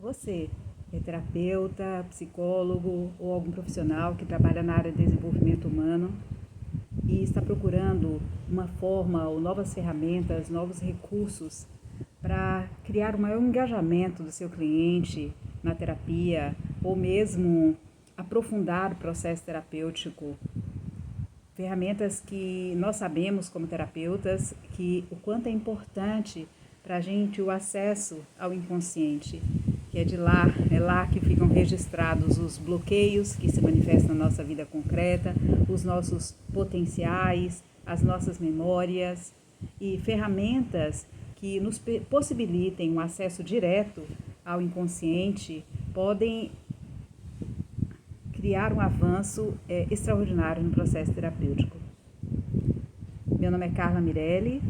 Você é terapeuta, psicólogo ou algum profissional que trabalha na área de desenvolvimento humano e está procurando uma forma ou novas ferramentas, novos recursos para criar um maior engajamento do seu cliente na terapia ou mesmo aprofundar o processo terapêutico. Ferramentas que nós sabemos como terapeutas que o quanto é importante para a gente o acesso ao inconsciente, que é lá que ficam registrados os bloqueios que se manifestam na nossa vida concreta, os nossos potenciais, as nossas memórias e ferramentas que nos possibilitem um acesso direto ao inconsciente podem criar um avanço extraordinário no processo terapêutico. Meu nome é Carla Mirelli,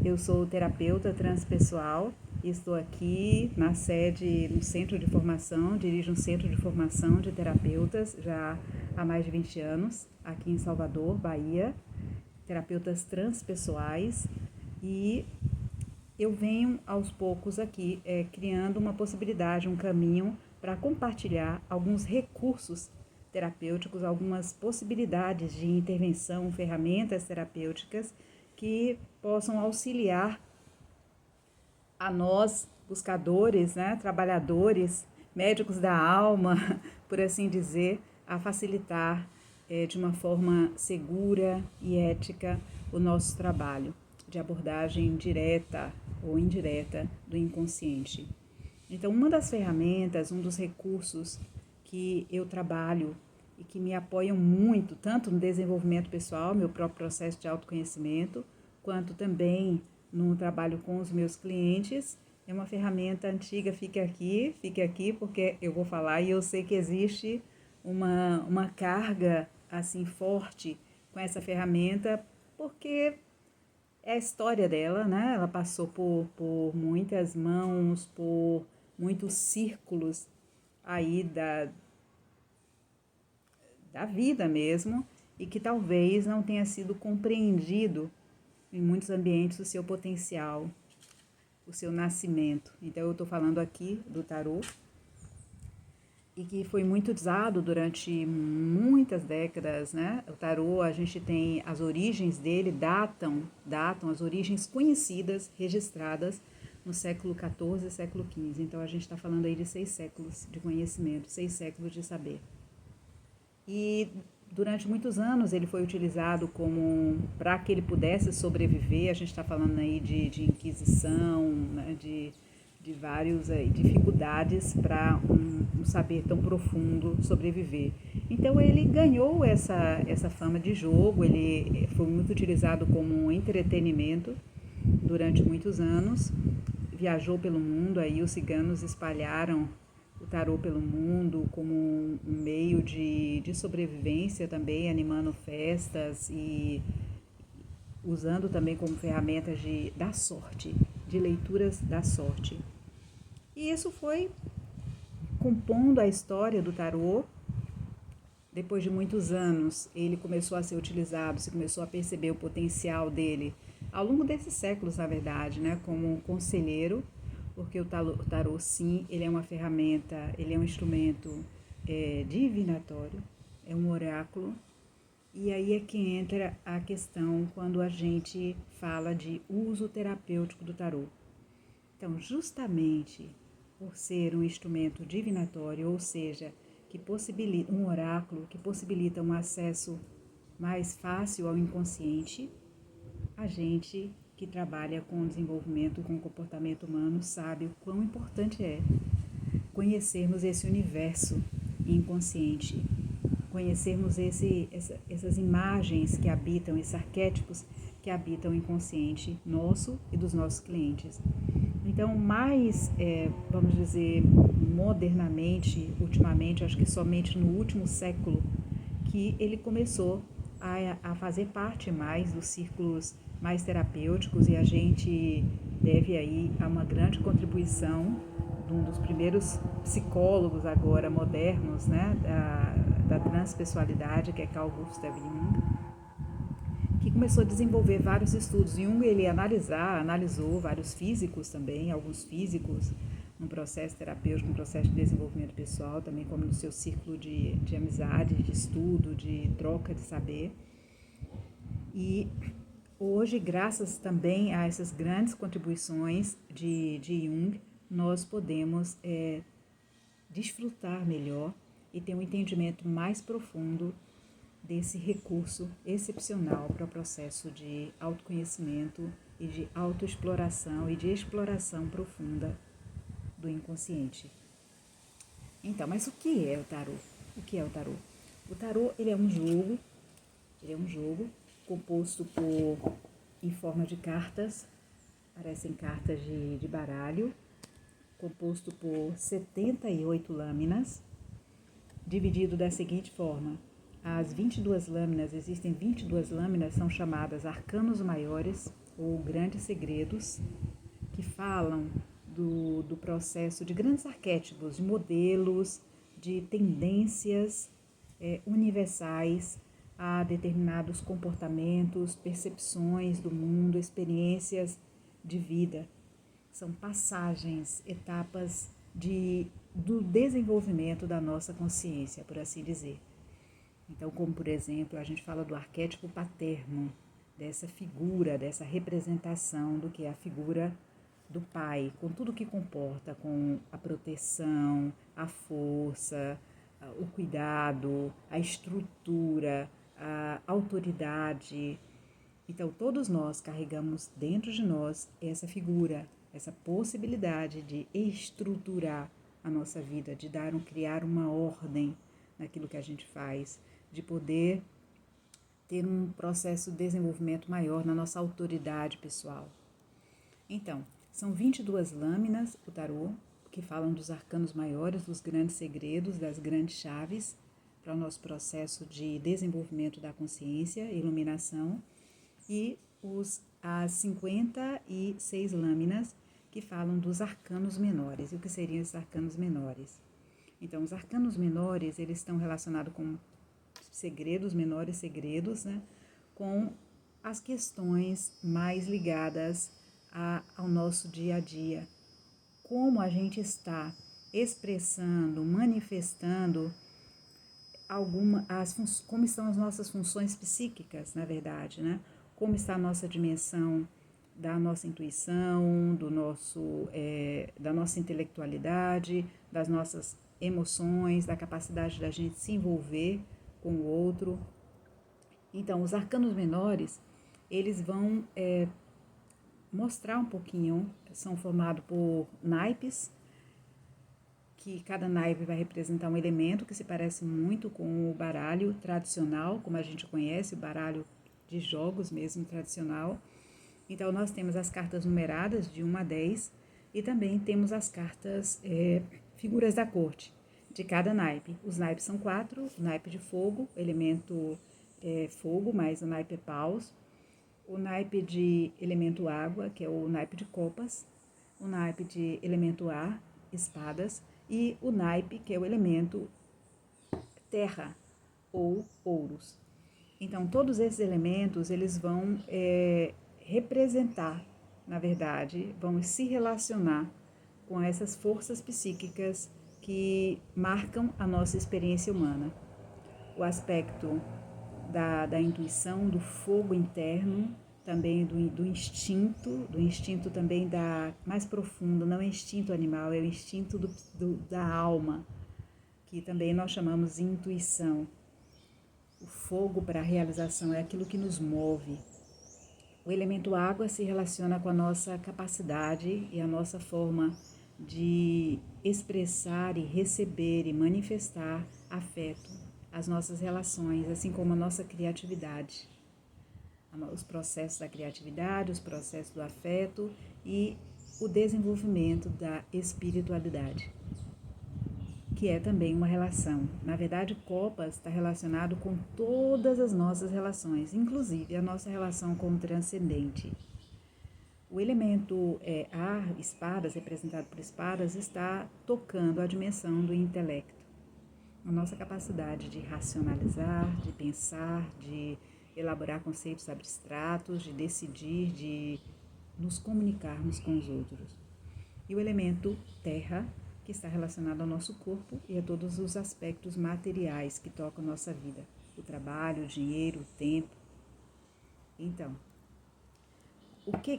eu sou terapeuta transpessoal e estou aqui na sede, no centro de formação, dirijo um centro de formação de terapeutas já há mais de 20 anos, aqui em Salvador, Bahia, terapeutas transpessoais, e eu venho aos poucos aqui criando uma possibilidade, um caminho para compartilhar alguns recursos terapêuticos, algumas possibilidades de intervenção, ferramentas terapêuticas que possam auxiliar a nós, buscadores, né, trabalhadores, médicos da alma, por assim dizer, a facilitar de uma forma segura e ética o nosso trabalho de abordagem direta ou indireta do inconsciente. Então, uma das ferramentas, um dos recursos que eu trabalho e que me apoiam muito, tanto no desenvolvimento pessoal, meu próprio processo de autoconhecimento, quanto também no trabalho com os meus clientes, é uma ferramenta antiga. Fique aqui, porque eu vou falar e eu sei que existe uma carga assim forte com essa ferramenta, porque é a história dela, né? Ela passou por muitas mãos, por muitos círculos aí da vida mesmo, e que talvez não tenha sido compreendido em muitos ambientes o seu potencial, o seu nascimento. Então eu estou falando aqui do tarô, e que foi muito usado durante muitas décadas, né? O tarô, a gente tem as origens dele, datam as origens conhecidas, registradas no século XIV e século XV. Então a gente está falando aí de 6 séculos de conhecimento, 6 séculos de saber. E durante muitos anos ele foi utilizado como para que ele pudesse sobreviver. A gente está falando aí de inquisição, né, de várias dificuldades para um saber tão profundo sobreviver. Então ele ganhou essa fama de jogo, ele foi muito utilizado como um entretenimento durante muitos anos, viajou pelo mundo, aí os ciganos espalharam o tarô pelo mundo como um meio de sobrevivência também, animando festas e usando também como ferramentas da sorte, de leituras da sorte. E isso foi compondo a história do tarô. Depois de muitos anos, ele começou a ser utilizado, se começou a perceber o potencial dele ao longo desses séculos, na verdade, né, como um conselheiro, porque o tarô, sim, ele é uma ferramenta, ele é um instrumento divinatório, é um oráculo. E aí é que entra a questão quando a gente fala de uso terapêutico do tarô. Então, justamente por ser um instrumento divinatório, ou seja, que possibilita um oráculo, que possibilita um acesso mais fácil ao inconsciente, a gente que trabalha com desenvolvimento, com comportamento humano, sabe o quão importante é conhecermos esse universo inconsciente, conhecermos essas imagens que habitam, esses arquétipos que habitam o inconsciente nosso e dos nossos clientes. Então, mais, vamos dizer, modernamente, ultimamente, acho que somente no último século, que ele começou a fazer parte mais dos círculos mais terapêuticos, e a gente deve aí a uma grande contribuição de um dos primeiros psicólogos agora modernos, né, da transpessoalidade, que é Carl Gustav Jung, que começou a desenvolver vários estudos. Jung, ele analisou vários físicos também, alguns físicos num processo terapêutico, num processo de desenvolvimento pessoal, também como no seu círculo de amizade, de estudo, de troca de saber. E hoje, graças também a essas grandes contribuições de Jung, nós podemos desfrutar melhor e ter um entendimento mais profundo desse recurso excepcional para o processo de autoconhecimento e de autoexploração e de exploração profunda do inconsciente. Então, mas o que é o tarô? O que é o tarô? O tarô, ele é um jogo composto em forma de cartas, parecem cartas de baralho, composto por 78 lâminas, dividido da seguinte forma: as 22 lâminas, existem 22 lâminas, são chamadas arcanos maiores ou grandes segredos, que falam do processo de grandes arquétipos, de modelos, de tendências universais a determinados comportamentos, percepções do mundo, experiências de vida. São passagens, etapas do desenvolvimento da nossa consciência, por assim dizer. Então, como por exemplo, a gente fala do arquétipo paterno, dessa figura, dessa representação do que é a figura do pai, com tudo que comporta, com a proteção, a força, o cuidado, a estrutura, a autoridade. Então, todos nós carregamos dentro de nós essa figura, essa possibilidade de estruturar a nossa vida, de criar uma ordem naquilo que a gente faz, de poder ter um processo de desenvolvimento maior na nossa autoridade pessoal. Então, são 22 lâminas, o tarô, que falam dos arcanos maiores, dos grandes segredos, das grandes chaves para o nosso processo de desenvolvimento da consciência, iluminação, e as 56 lâminas que falam dos arcanos menores. E o que seriam esses arcanos menores? Então, os arcanos menores, eles estão relacionados com segredos, menores segredos, né? Com as questões mais ligadas ao nosso dia a dia. Como a gente está expressando, manifestando como estão as nossas funções psíquicas, na verdade, né? Como está a nossa dimensão da nossa intuição, da nossa intelectualidade, das nossas emoções, da capacidade da gente se envolver com o outro. Então, os arcanos menores, eles vão mostrar um pouquinho, são formados por naipes, que cada naipe vai representar um elemento que se parece muito com o baralho tradicional, como a gente conhece, o baralho de jogos mesmo tradicional. Então, nós temos as cartas numeradas de 1 a 10 e também temos as cartas figuras da corte de cada naipe. Os naipes são 4, o naipe de fogo, elemento fogo, mais o naipe paus, o naipe de elemento água, que é o naipe de copas, o naipe de elemento ar, espadas, e o naipe, que é o elemento terra ou ouros. Então, todos esses elementos, eles vão representar, na verdade, vão se relacionar com essas forças psíquicas que marcam a nossa experiência humana. O aspecto da intuição, do fogo interno, também do instinto também mais profundo, não é instinto animal, é o instinto da alma, que também nós chamamos de intuição. O fogo para a realização é aquilo que nos move. O elemento água se relaciona com a nossa capacidade e a nossa forma de expressar e receber e manifestar afeto, as nossas relações, assim como a nossa criatividade. Os processos da criatividade, os processos do afeto e o desenvolvimento da espiritualidade, que é também uma relação. Na verdade, copas está relacionado com todas as nossas relações, inclusive a nossa relação com o transcendente. O elemento ar, espadas, representado por espadas, está tocando a dimensão do intelecto. A nossa capacidade de racionalizar, de pensar, de elaborar conceitos abstratos, de decidir, de nos comunicarmos com os outros. E o elemento terra, que está relacionado ao nosso corpo e a todos os aspectos materiais que tocam nossa vida. O trabalho, o dinheiro, o tempo. Então,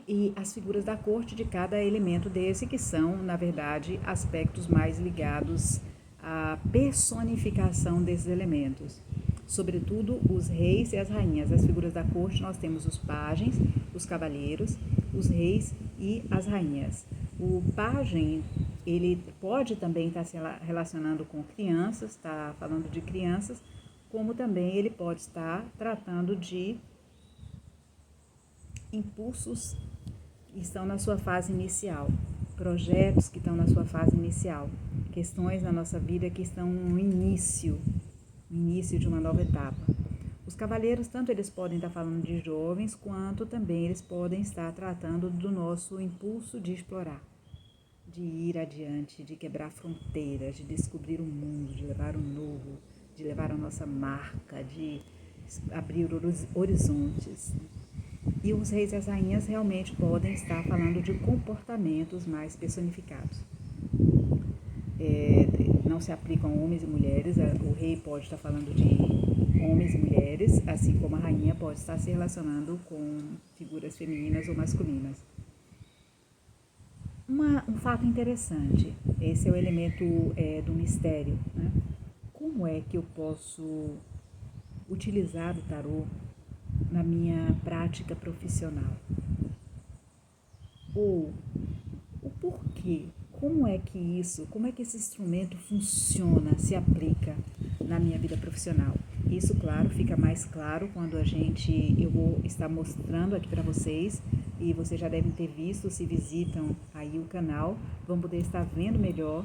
e as figuras da corte de cada elemento desse, que são, na verdade, aspectos mais ligados à personificação desses elementos. Sobretudo os reis e as rainhas. As figuras da corte nós temos os pajens, os cavalheiros, os reis e as rainhas. O pajem, ele pode também estar se relacionando com crianças, está falando de crianças, como também ele pode estar tratando de impulsos que estão na sua fase inicial, projetos que estão na sua fase inicial, questões na nossa vida que estão no início de uma nova etapa. Os cavaleiros, tanto eles podem estar falando de jovens, quanto também eles podem estar tratando do nosso impulso de explorar, de ir adiante, de quebrar fronteiras, de descobrir o mundo, de levar o novo, de levar a nossa marca, de abrir horizontes. E os reis e as rainhas realmente podem estar falando de comportamentos mais personificados. Não se aplicam a homens e mulheres, o rei pode estar falando de homens e mulheres, assim como a rainha pode estar se relacionando com figuras femininas ou masculinas. Um fato interessante, esse é o elemento do mistério, né? Como é que eu posso utilizar o tarô na minha prática profissional? Ou o porquê? Como é que esse instrumento funciona, se aplica na minha vida profissional? Isso, claro, fica mais claro quando eu vou estar mostrando aqui para vocês, e vocês já devem ter visto, se visitam aí o canal, vão poder estar vendo melhor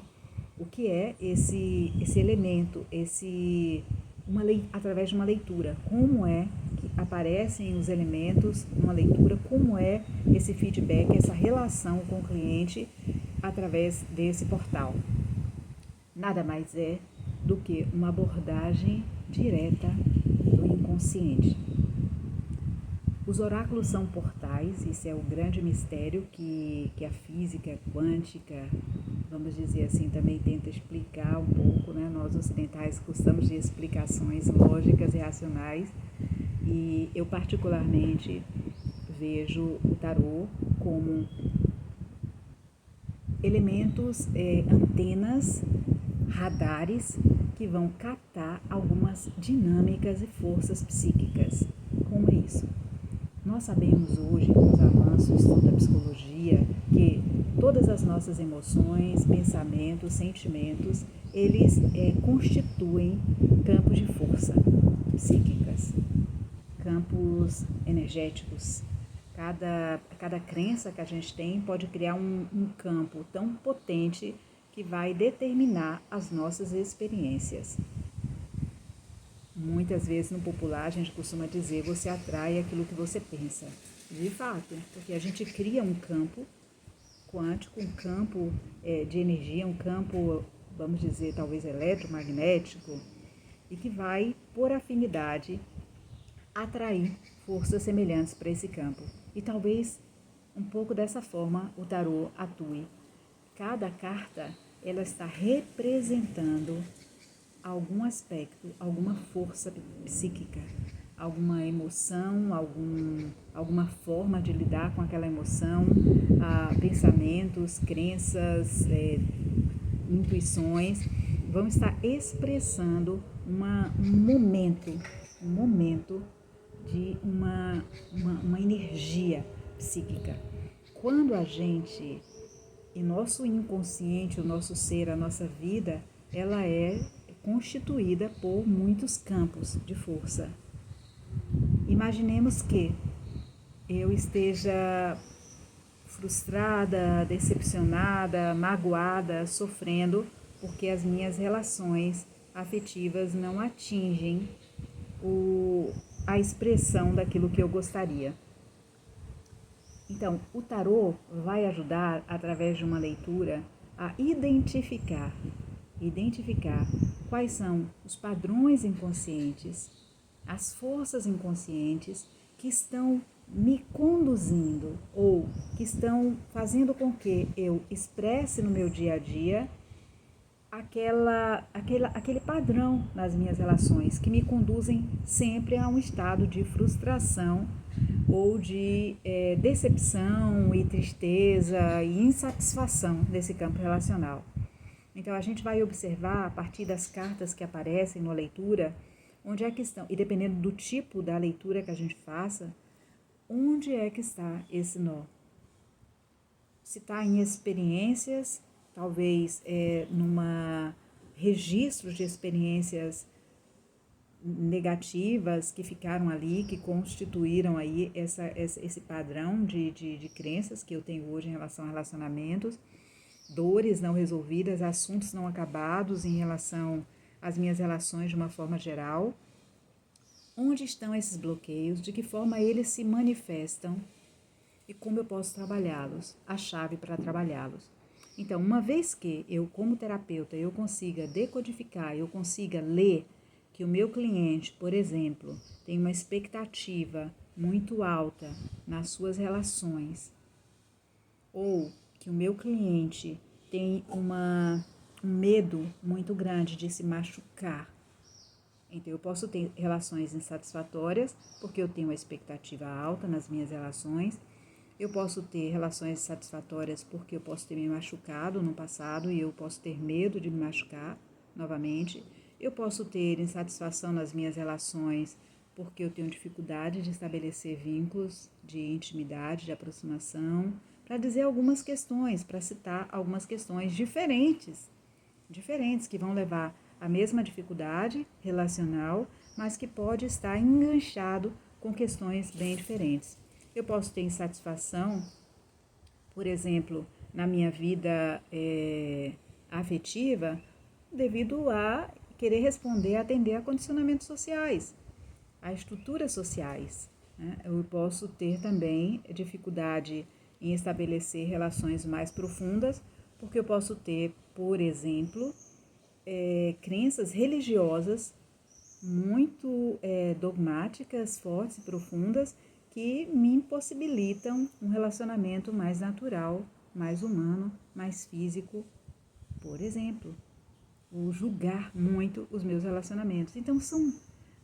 o que é esse elemento, através de uma leitura. Como é que aparecem os elementos numa leitura, como é esse feedback, essa relação com o cliente através desse portal. Nada mais é do que uma abordagem direta do inconsciente. Os oráculos são portais, isso é o grande mistério que a física quântica, vamos dizer assim, também tenta explicar um pouco, né? Nós ocidentais gostamos de explicações lógicas e racionais, e eu particularmente vejo o tarô como elementos, antenas, radares que vão captar algumas dinâmicas e forças psíquicas. Como é isso? Nós sabemos hoje, com os avanços da psicologia, que todas as nossas emoções, pensamentos, sentimentos, eles constituem campos de força psíquicas, campos energéticos. Cada crença que a gente tem pode criar um campo tão potente que vai determinar as nossas experiências. Muitas vezes no popular a gente costuma dizer: você atrai aquilo que você pensa. De fato, porque a gente cria um campo quântico, um campo de energia, um campo, vamos dizer, talvez eletromagnético, e que vai, por afinidade, atrair forças semelhantes para esse campo. E talvez um pouco dessa forma o tarô atue. Cada carta, ela está representando algum aspecto, alguma força psíquica, alguma emoção, alguma forma de lidar com aquela emoção, pensamentos, crenças, intuições, vão estar expressando um momento de uma energia psíquica. Quando a gente, em nosso inconsciente, o nosso ser, a nossa vida, ela é constituída por muitos campos de força. Imaginemos que eu esteja frustrada, decepcionada, magoada, sofrendo porque as minhas relações afetivas não atingem a expressão daquilo que eu gostaria. Então, o tarô vai ajudar, através de uma leitura, a identificar quais são os padrões inconscientes, as forças inconscientes que estão me conduzindo ou que estão fazendo com que eu expresse no meu dia a dia aquele padrão nas minhas relações que me conduzem sempre a um estado de frustração ou de decepção e tristeza e insatisfação desse campo relacional. Então a gente vai observar a partir das cartas que aparecem na leitura, onde é que estão, e dependendo do tipo da leitura que a gente faça, onde é que está esse nó. Se está em experiências, talvez numa registros de experiências negativas que ficaram ali, que constituíram aí esse padrão de crenças que eu tenho hoje em relação a relacionamentos, dores não resolvidas, assuntos não acabados em relação às minhas relações de uma forma geral. Onde estão esses bloqueios? De que forma eles se manifestam? E como eu posso trabalhá-los? A chave para trabalhá-los. Então, uma vez que eu, como terapeuta, eu consiga decodificar, eu consiga ler que o meu cliente, por exemplo, tem uma expectativa muito alta nas suas relações, ou que o meu cliente tem um medo muito grande de se machucar. Então, eu posso ter relações insatisfatórias porque eu tenho uma expectativa alta nas minhas relações. Eu posso ter relações satisfatórias porque eu posso ter me machucado no passado e eu posso ter medo de me machucar novamente. Eu posso ter insatisfação nas minhas relações porque eu tenho dificuldade de estabelecer vínculos de intimidade, de aproximação, para dizer algumas questões, para citar algumas questões diferentes que vão levar à mesma dificuldade relacional, mas que pode estar enganchado com questões bem diferentes. Eu posso ter insatisfação, por exemplo, na minha vida afetiva, devido a querer responder, atender a condicionamentos sociais, a estruturas sociais. Né? Eu posso ter também dificuldade em estabelecer relações mais profundas, porque eu posso ter, por exemplo, crenças religiosas muito dogmáticas, fortes e profundas, que me impossibilitam um relacionamento mais natural, mais humano, mais físico, por exemplo. Ou julgar muito os meus relacionamentos. Então,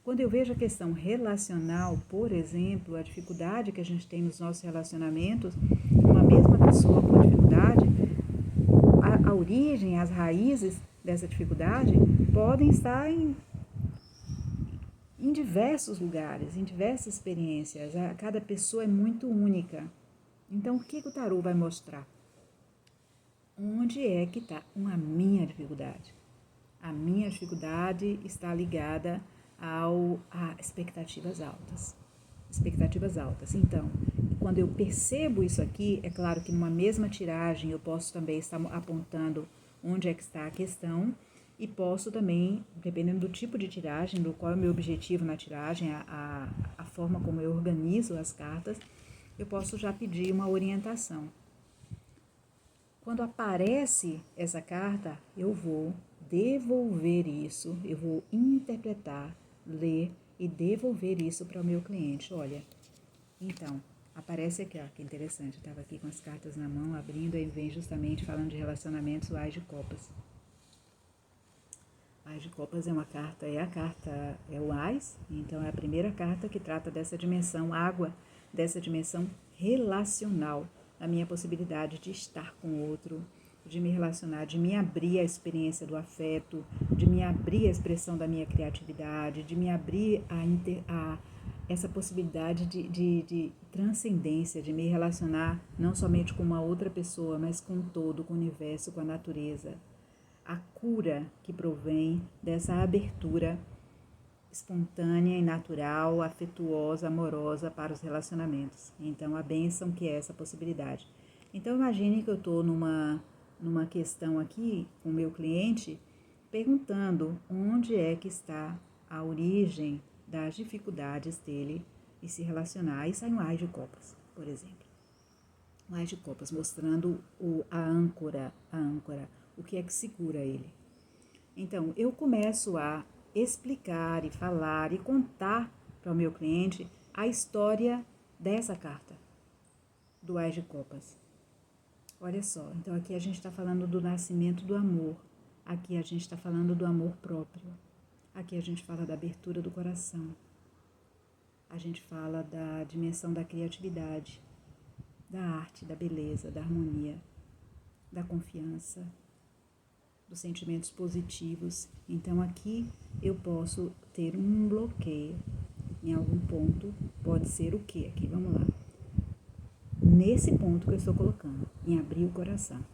quando eu vejo a questão relacional, por exemplo, a dificuldade que a gente tem nos nossos relacionamentos, uma mesma pessoa com dificuldade, a origem, as raízes dessa dificuldade podem estar em diversos lugares, em diversas experiências. Cada pessoa é muito única. Então, o que o tarô vai mostrar? Onde é que está a minha dificuldade? A minha dificuldade está ligada a expectativas altas. Expectativas altas. Então, quando eu percebo isso aqui, é claro que numa mesma tiragem eu posso também estar apontando onde é que está a questão e posso também, dependendo do tipo de tiragem, do qual é o meu objetivo na tiragem, a forma como eu organizo as cartas, eu posso já pedir uma orientação. Quando aparece essa carta, eu vou devolver isso, eu vou interpretar, ler e devolver isso para o meu cliente. Olha, então, aparece aqui, ó, que interessante, eu estava aqui com as cartas na mão, abrindo, e vem justamente falando de relacionamentos, o Ás de Copas. O Ás de Copas é uma carta, é o Ás, então é a primeira carta que trata dessa dimensão água, dessa dimensão relacional, a minha possibilidade de estar com o outro, de me relacionar, de me abrir à experiência do afeto, de me abrir à expressão da minha criatividade, de me abrir a essa possibilidade de transcendência, de me relacionar não somente com uma outra pessoa, mas com o todo, com o universo, com a natureza. A cura que provém dessa abertura espontânea e natural, afetuosa, amorosa para os relacionamentos. Então, a bênção que é essa possibilidade. Então, imagine que eu estou numa questão aqui com o meu cliente, perguntando onde é que está a origem das dificuldades dele e se relacionar. E sai um Ás de Copas, por exemplo. Um Ás de Copas mostrando a âncora, o que é que segura ele. Então, eu começo a explicar e falar e contar para o meu cliente a história dessa carta, do Ás de Copas. Olha só, então aqui a gente está falando do nascimento do amor, aqui a gente está falando do amor próprio, aqui a gente fala da abertura do coração, a gente fala da dimensão da criatividade, da arte, da beleza, da harmonia, da confiança, dos sentimentos positivos. Então aqui eu posso ter um bloqueio em algum ponto, pode ser o que aqui? Vamos lá. Nesse ponto que eu estou colocando, em abrir o coração,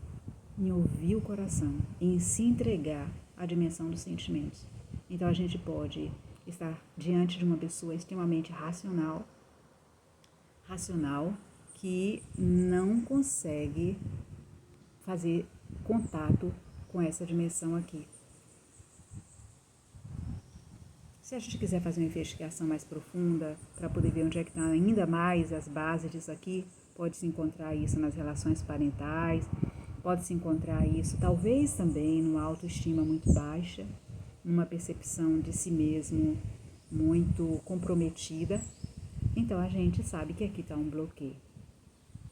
em ouvir o coração, em se entregar à dimensão dos sentimentos. Então a gente pode estar diante de uma pessoa extremamente racional, que não consegue fazer contato com essa dimensão aqui. Se a gente quiser fazer uma investigação mais profunda, para poder ver onde é que está ainda mais as bases disso aqui, pode-se encontrar isso nas relações parentais, pode-se encontrar isso talvez também numa autoestima muito baixa, numa percepção de si mesmo muito comprometida. Então a gente sabe que aqui está um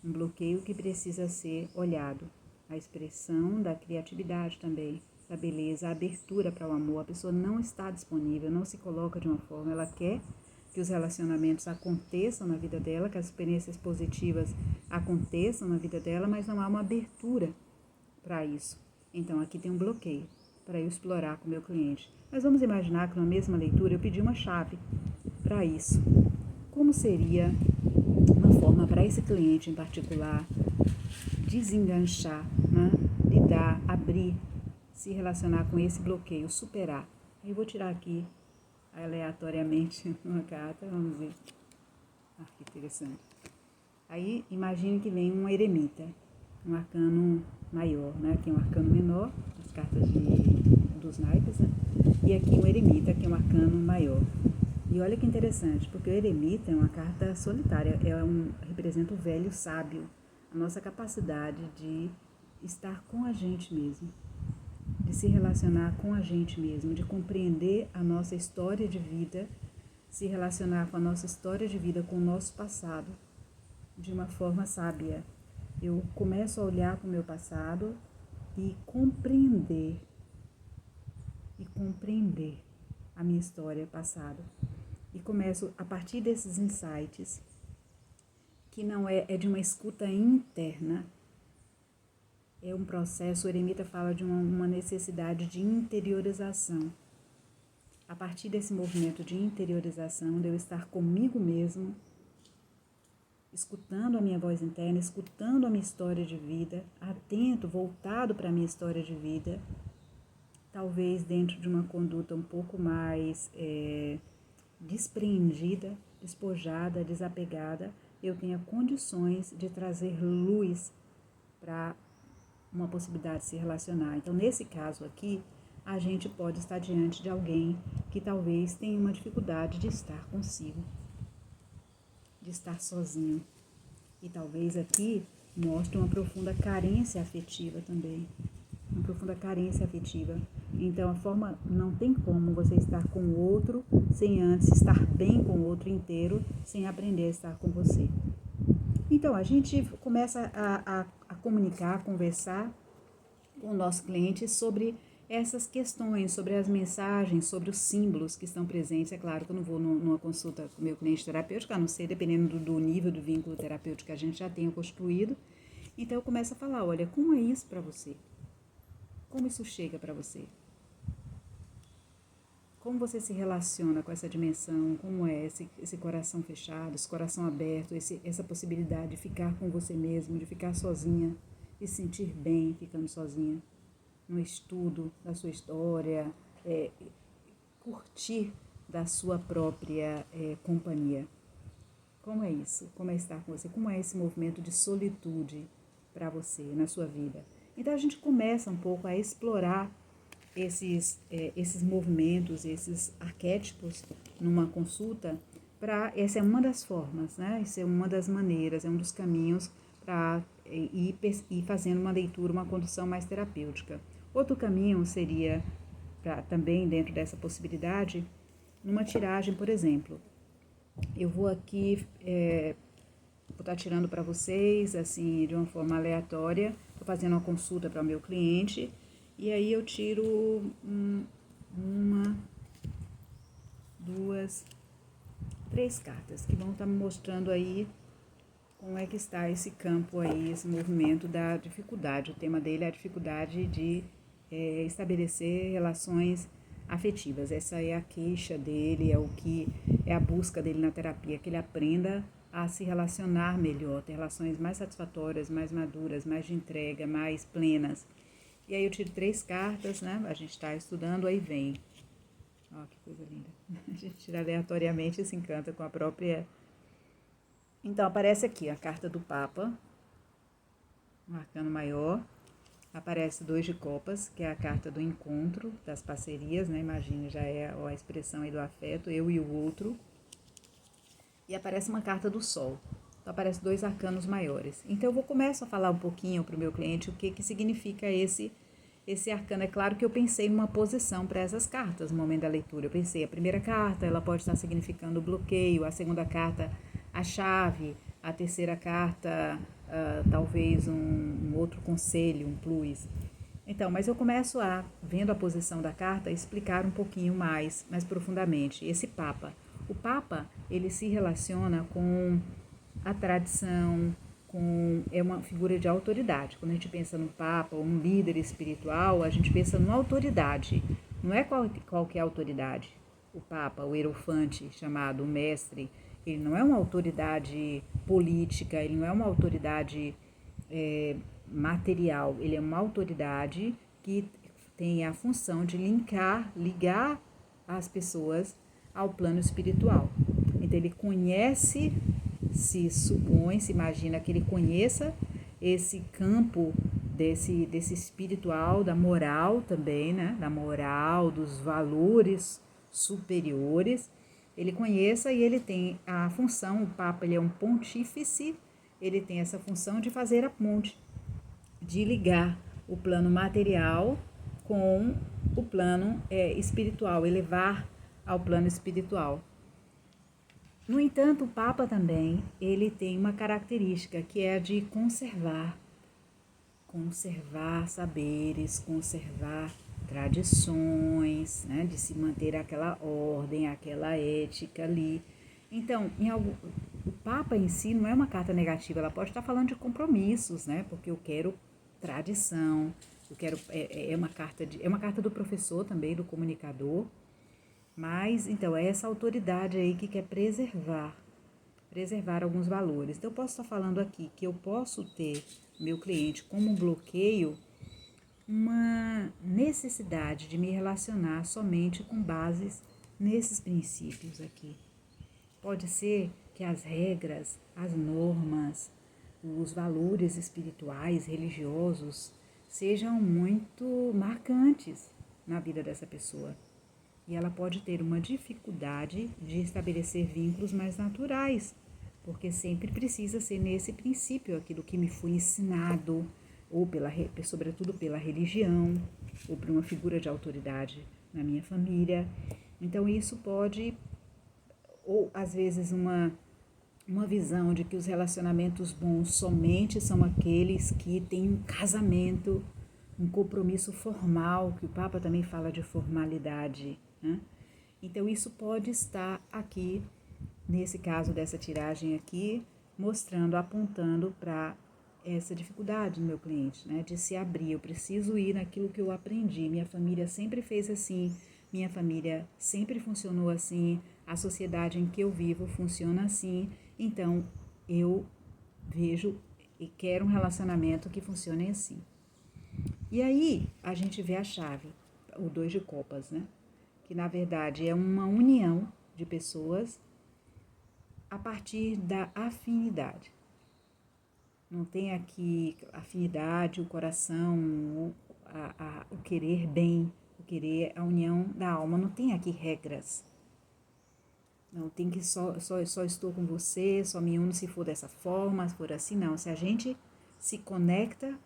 bloqueio que precisa ser olhado. A expressão da criatividade também, da beleza, a abertura para o amor. A pessoa não está disponível, não se coloca de uma forma, ela quer que os relacionamentos aconteçam na vida dela, que as experiências positivas aconteçam na vida dela, mas não há uma abertura para isso. Então aqui tem um bloqueio para eu explorar com o meu cliente. Mas vamos imaginar que na mesma leitura eu pedi uma chave para isso. Como seria uma forma para esse cliente em particular desenganchar, né? Lidar, abrir, se relacionar com esse bloqueio, superar? Aí eu vou tirar aqui aleatoriamente uma carta, vamos ver. Que interessante. Aí imagine que vem um eremita, um arcano maior, né? Aqui é um arcano menor, as cartas dos naipes, né? E aqui um eremita, que é um arcano maior. E olha que interessante, porque o eremita é uma carta solitária, representa o velho sábio, a nossa capacidade de estar com a gente mesmo, de se relacionar com a gente mesmo, de compreender a nossa história de vida, se relacionar com a nossa história de vida, com o nosso passado, de uma forma sábia. Eu começo a olhar para o meu passado e compreender a minha história passada. E começo, a partir desses insights, que não é de uma escuta interna, é um processo, o eremita fala de uma necessidade de interiorização. A partir desse movimento de interiorização, de eu estar comigo mesmo, escutando a minha voz interna, escutando a minha história de vida, atento, voltado para a minha história de vida, talvez dentro de uma conduta um pouco mais despreendida, despojada, desapegada, eu tenha condições de trazer luz para uma possibilidade de se relacionar. Então, nesse caso aqui, a gente pode estar diante de alguém que talvez tenha uma dificuldade de estar consigo, de estar sozinho. E talvez aqui mostre uma profunda carência afetiva também. Uma profunda carência afetiva. Então, a forma, não tem como você estar com o outro sem antes estar bem com o outro inteiro, sem aprender a estar com você. Então, a gente começa a comunicar, a conversar com o nosso cliente sobre essas questões, sobre as mensagens, sobre os símbolos que estão presentes. É claro que eu não vou numa consulta com o meu cliente terapêutico, a não ser dependendo do nível do vínculo terapêutico que a gente já tenha construído. Então, eu começo a falar, olha, como é isso para você? Como isso chega para você? Como você se relaciona com essa dimensão? Como é esse coração fechado, esse coração aberto, essa possibilidade de ficar com você mesmo, de ficar sozinha e se sentir bem ficando sozinha? No estudo da sua história, curtir da sua própria companhia. Como é isso? Como é estar com você? Como é esse movimento de solitude para você, na sua vida? Então a gente começa um pouco a explorar esses movimentos, esses arquétipos numa consulta. Essa é uma das formas, né? Essa é uma das maneiras, é um dos caminhos para ir fazendo uma leitura, uma condução mais terapêutica. Outro caminho seria, também dentro dessa possibilidade, numa tiragem, por exemplo, eu vou aqui Vou estar tirando para vocês, assim, de uma forma aleatória. Estou fazendo uma consulta para o meu cliente. E aí eu tiro uma, duas, três cartas que vão estar me mostrando aí como é que está esse campo aí, esse movimento da dificuldade. O tema dele é a dificuldade de estabelecer relações afetivas. Essa é a queixa dele, é o que é a busca dele na terapia, que ele aprenda a se relacionar melhor, ter relações mais satisfatórias, mais maduras, mais de entrega, mais plenas. E aí eu tiro três cartas, né? A gente está estudando, aí vem. Ó, que coisa linda. A gente tira aleatoriamente e se encanta com a própria. Então, aparece aqui a carta do Papa, um arcano maior. Aparece 2 de copas, que é a carta do encontro, das parcerias, né? Imagina, já é a expressão aí do afeto, eu e o outro. E aparece uma carta do sol. Então, aparece 2 arcanos maiores. Então, eu começo a falar um pouquinho para o meu cliente o que significa esse arcano. É claro que eu pensei numa posição para essas cartas no momento da leitura. Eu pensei, a primeira carta, ela pode estar significando o bloqueio, a segunda carta, a chave, a terceira carta, talvez um outro conselho, um plus. Então, mas eu começo vendo a posição da carta, explicar um pouquinho mais profundamente. Esse Papa. O Papa, ele se relaciona com a tradição, é uma figura de autoridade. Quando a gente pensa no Papa ou um líder espiritual, a gente pensa numa autoridade. Não é qualquer autoridade. O Papa, o hierofante, chamado o mestre, ele não é uma autoridade política, ele não é uma autoridade material, ele é uma autoridade que tem a função de ligar as pessoas ao plano espiritual. Então ele conhece, se supõe, se imagina que ele conheça esse campo desse espiritual, da moral também, né? Da moral, dos valores superiores. Ele conheça e ele tem a função, o Papa ele é um pontífice, ele tem essa função de fazer a ponte, de ligar o plano material com o plano espiritual, elevar ao plano espiritual. No entanto, o Papa também, ele tem uma característica que é a de conservar saberes, conservar tradições, né, de se manter aquela ordem, aquela ética ali. Então, o Papa em si não é uma carta negativa, ela pode estar falando de compromissos, né, porque eu quero tradição, eu quero, é uma carta do professor também, do comunicador, mas, então, é essa autoridade aí que quer preservar alguns valores. Então, eu posso estar falando aqui que eu posso ter meu cliente como um bloqueio, uma necessidade de me relacionar somente com bases nesses princípios aqui. Pode ser que as regras, as normas, os valores espirituais, religiosos, sejam muito marcantes na vida dessa pessoa. E ela pode ter uma dificuldade de estabelecer vínculos mais naturais, porque sempre precisa ser nesse princípio, aquilo que me foi ensinado, ou sobretudo pela religião, ou por uma figura de autoridade na minha família. Então isso pode, ou às vezes uma visão de que os relacionamentos bons somente são aqueles que têm um casamento, um compromisso formal, que o Papa também fala de formalidade, né? Então isso pode estar aqui, nesse caso dessa tiragem aqui, mostrando, apontando para essa dificuldade do meu cliente, né, de se abrir. Eu preciso ir naquilo que eu aprendi. Minha família sempre fez assim, minha família sempre funcionou assim, a sociedade em que eu vivo funciona assim, então eu vejo e quero um relacionamento que funcione assim. E aí a gente vê a chave, o 2 de copas, né, que na verdade é uma união de pessoas a partir da afinidade. Não tem aqui afinidade, o coração, o querer bem, o querer a união da alma. Não tem aqui regras. Não tem que só estou com você, só me uno se for dessa forma, se for assim. Não, se a gente se conecta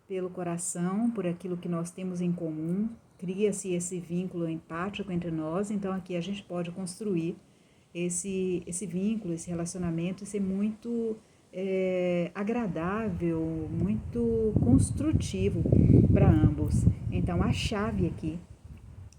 pelo coração, por aquilo que nós temos em comum, cria-se esse vínculo empático entre nós, então aqui a gente pode construir esse vínculo, esse relacionamento e ser muito agradável, muito construtivo para ambos. Então, a chave aqui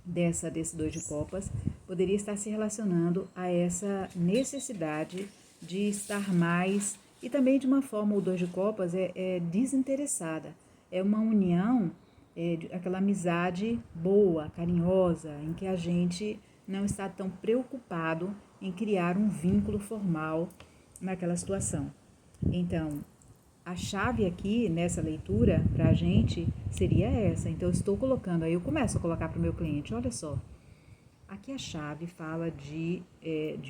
desse 2 de copas poderia estar se relacionando a essa necessidade de estar mais, e também de uma forma o 2 de copas é desinteressada, é uma união, aquela amizade boa, carinhosa, em que a gente não está tão preocupado em criar um vínculo formal naquela situação. Então, a chave aqui nessa leitura para a gente seria essa. Então, eu estou colocando, aí eu começo a colocar para o meu cliente, olha só, aqui a chave fala de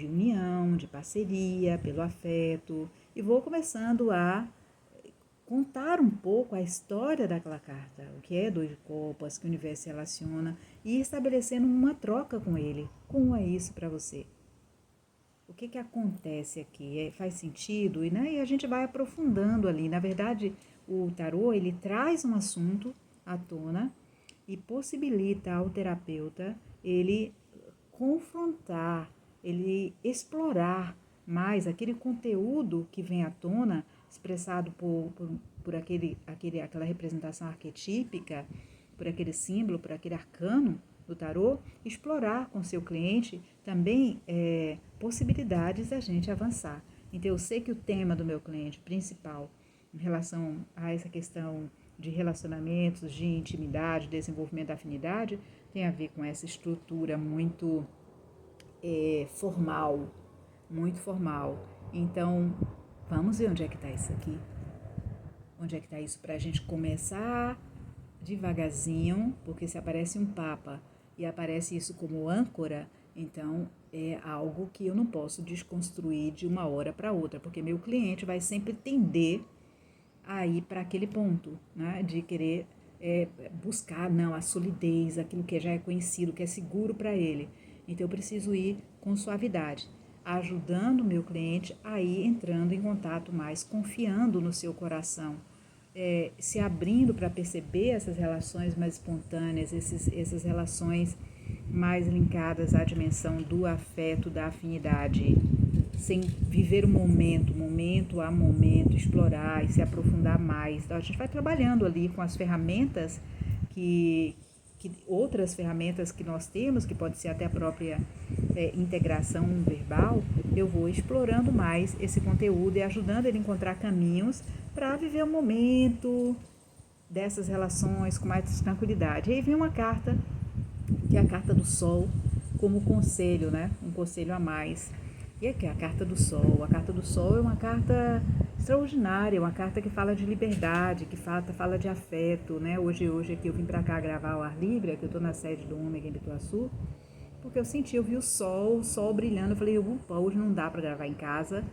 união, de parceria, pelo afeto, e vou começando a contar um pouco a história daquela carta, o que é 2 de copas, que o universo se relaciona, e estabelecendo uma troca com ele. Como é isso para você? O que acontece aqui? Faz sentido? E a gente vai aprofundando ali. Na verdade, o tarô, ele traz um assunto à tona e possibilita ao terapeuta ele confrontar, ele explorar mais aquele conteúdo que vem à tona, expressado por aquela representação arquetípica, por aquele símbolo, por aquele arcano do tarô, explorar com seu cliente também possibilidades da gente avançar. Então, eu sei que o tema do meu cliente principal em relação a essa questão de relacionamentos, de intimidade, desenvolvimento da afinidade, tem a ver com essa estrutura muito formal, muito formal. Então, vamos ver onde é que está isso aqui. Onde é que está isso para a gente começar devagarzinho, porque se aparece um papa e aparece isso como âncora, então é algo que eu não posso desconstruir de uma hora para outra, porque meu cliente vai sempre tender a ir para aquele ponto, né, de querer buscar a solidez, aquilo que já é conhecido, que é seguro para ele. Então eu preciso ir com suavidade, ajudando o meu cliente a ir entrando em contato mais, confiando no seu coração, se abrindo para perceber essas relações mais espontâneas, essas relações mais linkadas à dimensão do afeto, da afinidade, sem viver o momento a momento, explorar e se aprofundar mais. Então, a gente vai trabalhando ali com as ferramentas outras ferramentas que nós temos, que pode ser até a própria integração verbal, eu vou explorando mais esse conteúdo e ajudando ele a encontrar caminhos para viver o momento dessas relações com mais tranquilidade. E aí vem uma carta, que é a carta do Sol, como conselho, né? Um conselho a mais. E aqui é a carta do Sol. A carta do Sol é uma carta extraordinária, uma carta que fala de liberdade, que fala de afeto, né? Hoje aqui eu vim para cá gravar ao ar livre, aqui eu estou na sede do Ômega em Bituaçu, porque eu vi o sol brilhando, eu falei, opa, hoje não dá para gravar em casa,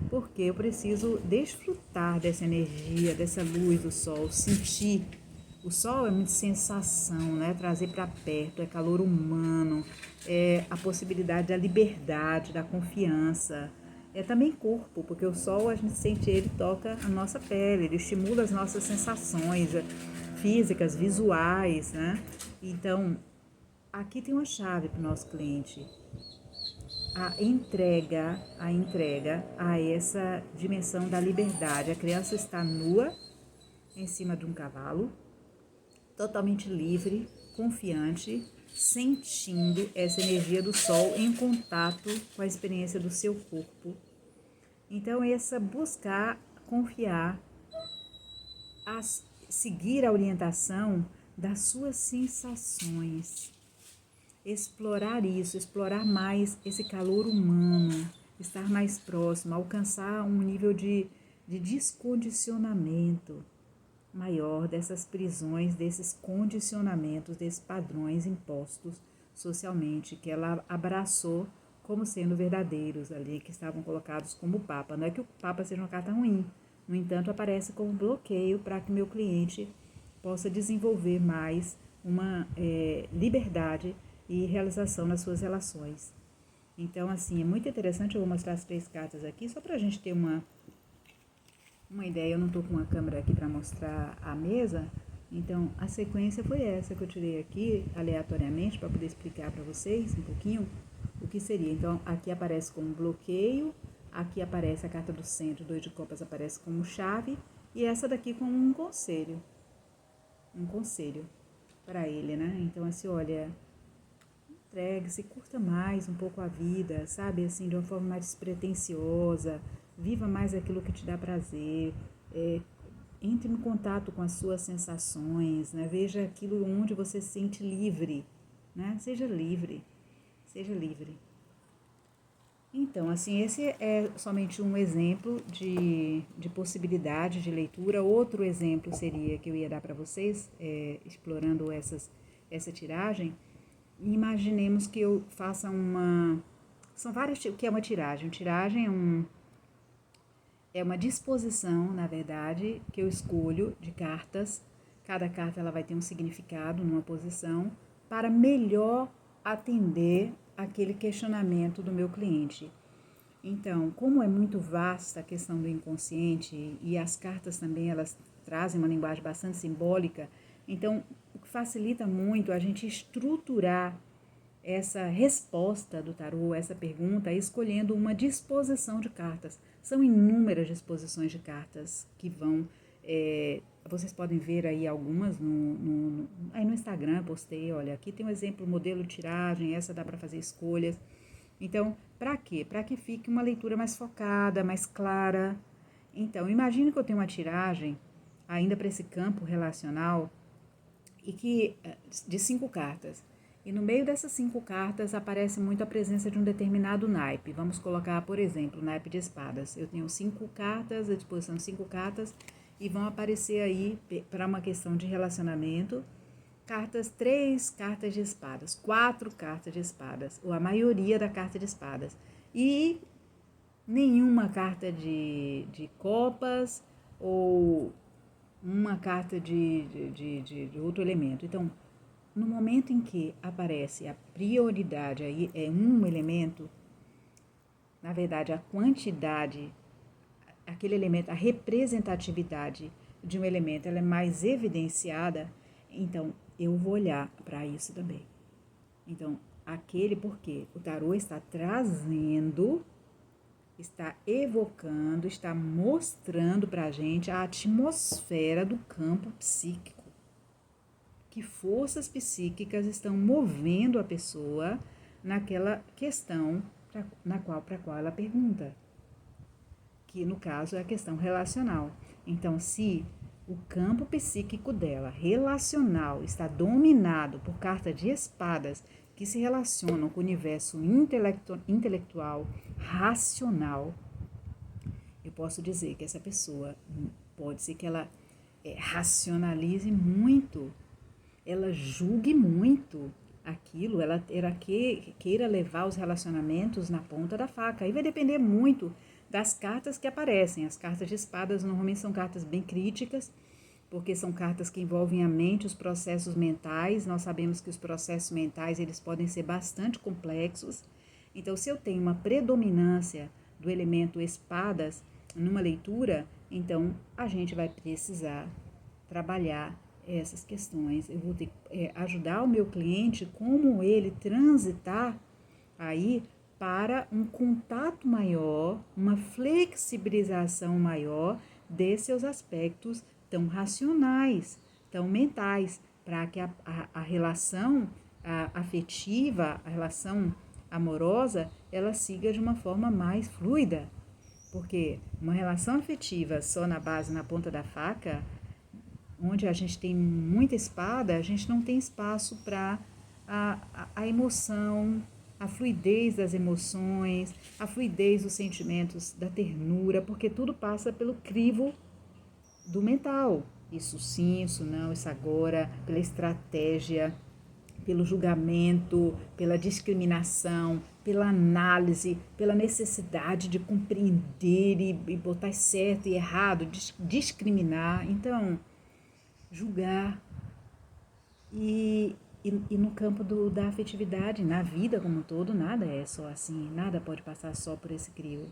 porque eu preciso desfrutar dessa energia, dessa luz do sol, sentir. O sol é muito sensação, né? Trazer para perto, é calor humano, é a possibilidade da liberdade, da confiança. É também corpo, porque o sol a gente sente, ele toca a nossa pele, ele estimula as nossas sensações físicas, visuais, né? Então, aqui tem uma chave para o nosso cliente. A entrega a essa dimensão da liberdade. A criança está nua, em cima de um cavalo, totalmente livre, confiante, sentindo essa energia do sol em contato com a experiência do seu corpo. Então, essa buscar confiar, seguir a orientação das suas sensações, explorar isso, explorar mais esse calor humano, estar mais próximo, alcançar um nível de descondicionamento maior dessas prisões, desses condicionamentos, desses padrões impostos socialmente, que ela abraçou como sendo verdadeiros ali, que estavam colocados como Papa. Não é que o Papa seja uma carta ruim, no entanto, aparece como bloqueio para que meu cliente possa desenvolver mais uma liberdade e realização nas suas relações. Então, assim, é muito interessante. Eu vou mostrar as 3 cartas aqui, só para a gente ter uma ideia. Eu não estou com a câmera aqui para mostrar a mesa, então a sequência foi essa que eu tirei aqui aleatoriamente para poder explicar para vocês um pouquinho o que seria. Então aqui aparece como bloqueio, Aqui aparece a carta do centro, 2 de copas aparece como chave, e essa daqui como um conselho para ele, né? Então, assim, olha, entregue-se, curta mais um pouco a vida, sabe? Assim, de uma forma mais despretensiosa, viva mais aquilo que te dá prazer, entre em contato com as suas sensações, né? Veja aquilo onde você se sente livre, né? Seja livre. Então, assim, esse é somente um exemplo de possibilidade de leitura. Outro exemplo seria que eu ia dar para vocês, explorando essa tiragem. Imaginemos que eu faça uma... São vários tipos, o que é uma tiragem? Tiragem é uma disposição, na verdade, que eu escolho de cartas. Cada carta ela vai ter um significado numa posição para melhor atender aquele questionamento do meu cliente. Então, como é muito vasta a questão do inconsciente e as cartas também elas trazem uma linguagem bastante simbólica, então o que facilita muito a gente estruturar essa resposta do tarô, essa pergunta, escolhendo uma disposição de cartas. São inúmeras disposições de cartas que vão... vocês podem ver aí algumas aí no Instagram, postei, olha, aqui tem um exemplo, modelo de tiragem, essa dá para fazer escolhas. Então, para quê? Para que fique uma leitura mais focada, mais clara. Então, imagine que eu tenho uma tiragem ainda para esse campo relacional e que de 5 cartas. E no meio dessas 5 cartas aparece muito a presença de um determinado naipe. Vamos colocar, por exemplo, o naipe de espadas. Eu tenho 5 cartas, à disposição de 5 cartas, e vão aparecer aí, para uma questão de relacionamento, 3 cartas de espadas, 4 cartas de espadas, ou a maioria da carta de espadas. E nenhuma carta de copas, ou uma carta de outro elemento. Então, no momento em que aparece a prioridade, aí é um elemento, na verdade, a quantidade, aquele elemento, a representatividade de um elemento, ela é mais evidenciada, então eu vou olhar para isso também. Então, porque o tarô está trazendo, está evocando, está mostrando para a gente a atmosfera do campo psíquico. Que forças psíquicas estão movendo a pessoa naquela questão para qual ela pergunta, que no caso é a questão relacional. Então, se o campo psíquico dela, relacional, está dominado por carta de espadas que se relacionam com o universo intelectual, racional, eu posso dizer que essa pessoa pode ser que ela racionalize muito, ela julgue muito aquilo, ela queira levar os relacionamentos na ponta da faca. Aí vai depender muito das cartas que aparecem. As cartas de espadas normalmente são cartas bem críticas, porque são cartas que envolvem a mente, os processos mentais. Nós sabemos que os processos mentais eles podem ser bastante complexos. Então, se eu tenho uma predominância do elemento espadas numa leitura, então a gente vai precisar trabalhar essas questões. Eu vou ter que ajudar o meu cliente como ele transitar aí para um contato maior, uma flexibilização maior desses seus aspectos tão racionais, tão mentais, para que a relação afetiva, a relação amorosa, ela siga de uma forma mais fluida. Porque uma relação afetiva só na base, na ponta da faca, onde a gente tem muita espada, a gente não tem espaço para a emoção, a fluidez das emoções, a fluidez dos sentimentos, da ternura, porque tudo passa pelo crivo do mental. Isso sim, isso não, isso agora, pela estratégia, pelo julgamento, pela discriminação, pela análise, pela necessidade de compreender e botar certo e errado, discriminar. Então, julgar e no campo da afetividade, na vida como um todo, nada é só assim, nada pode passar só por esse crivo.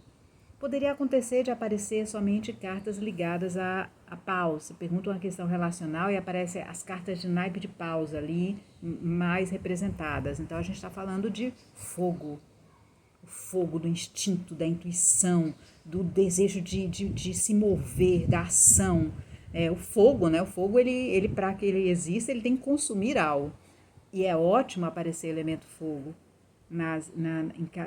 Poderia acontecer de aparecer somente cartas ligadas a paus. Se pergunta uma questão relacional e aparecem as cartas de naipe de paus ali mais representadas. Então, a gente está falando de fogo. o fogo do instinto, da intuição, do desejo de se mover, da ação. O fogo, né? O fogo, ele para que ele exista, ele tem que consumir algo. E é ótimo aparecer elemento fogo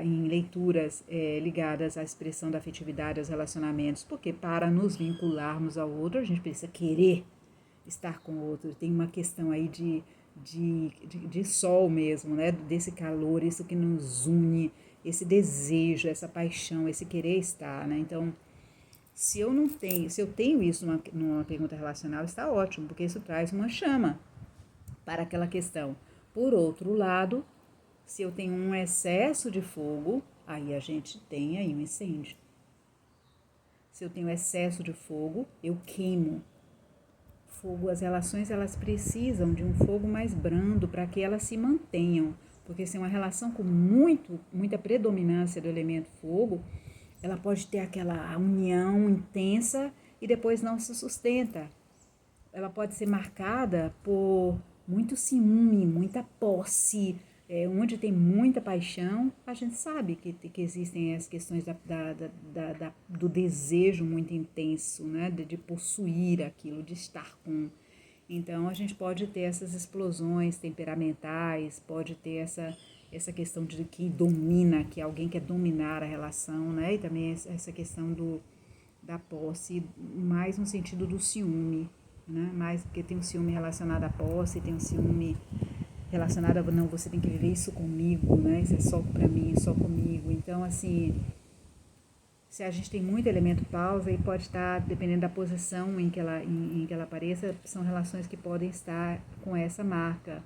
em leituras ligadas à expressão da afetividade, aos relacionamentos, porque para nos vincularmos ao outro, a gente precisa querer estar com o outro. Tem uma questão aí de sol mesmo, né? Desse calor, isso que nos une, esse desejo, essa paixão, esse querer estar, né? Então, se eu tenho isso numa pergunta relacional, está ótimo, porque isso traz uma chama para aquela questão. Por outro lado, se eu tenho um excesso de fogo, aí a gente tem aí um incêndio. Se eu tenho excesso de fogo, eu queimo. Fogo, as relações, elas precisam de um fogo mais brando para que elas se mantenham. Porque se é uma relação com muita predominância do elemento fogo, ela pode ter aquela união intensa e depois não se sustenta. Ela pode ser marcada por muito ciúme, muita posse, onde tem muita paixão. A gente sabe que existem as questões do desejo muito intenso, né? De possuir aquilo, de estar com. Então, a gente pode ter essas explosões temperamentais, pode ter essa questão de que domina, que alguém quer dominar a relação, né? E também essa questão da posse, mais no sentido do ciúme, né? Mais porque tem um ciúme relacionado à posse, tem um ciúme relacionado a, não, você tem que viver isso comigo, né? Isso é só pra mim, só comigo. Então, assim, se a gente tem muito elemento pausa, e pode estar, dependendo da posição em que ela apareça, são relações que podem estar com essa marca.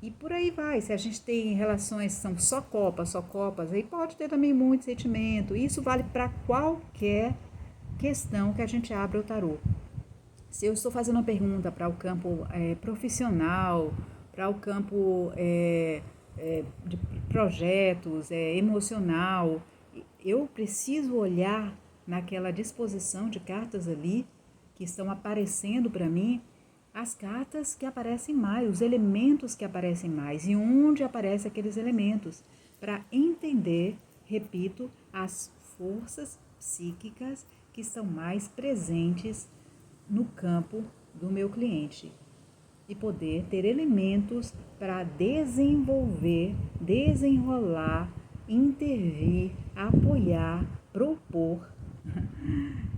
E por aí vai. Se a gente tem relações que são só copas, aí pode ter também muito sentimento. Isso vale para qualquer questão que a gente abra o tarô. Se eu estou fazendo uma pergunta para o campo profissional, para o campo de projetos, emocional, eu preciso olhar naquela disposição de cartas ali que estão aparecendo para mim, as cartas que aparecem mais, os elementos que aparecem mais e onde aparecem aqueles elementos, para entender, repito, as forças psíquicas que estão mais presentes no campo do meu cliente e poder ter elementos para desenvolver, desenrolar, intervir, apoiar, propor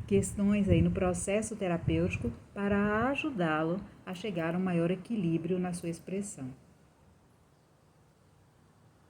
questões aí no processo terapêutico para ajudá-lo a chegar a um maior equilíbrio na sua expressão.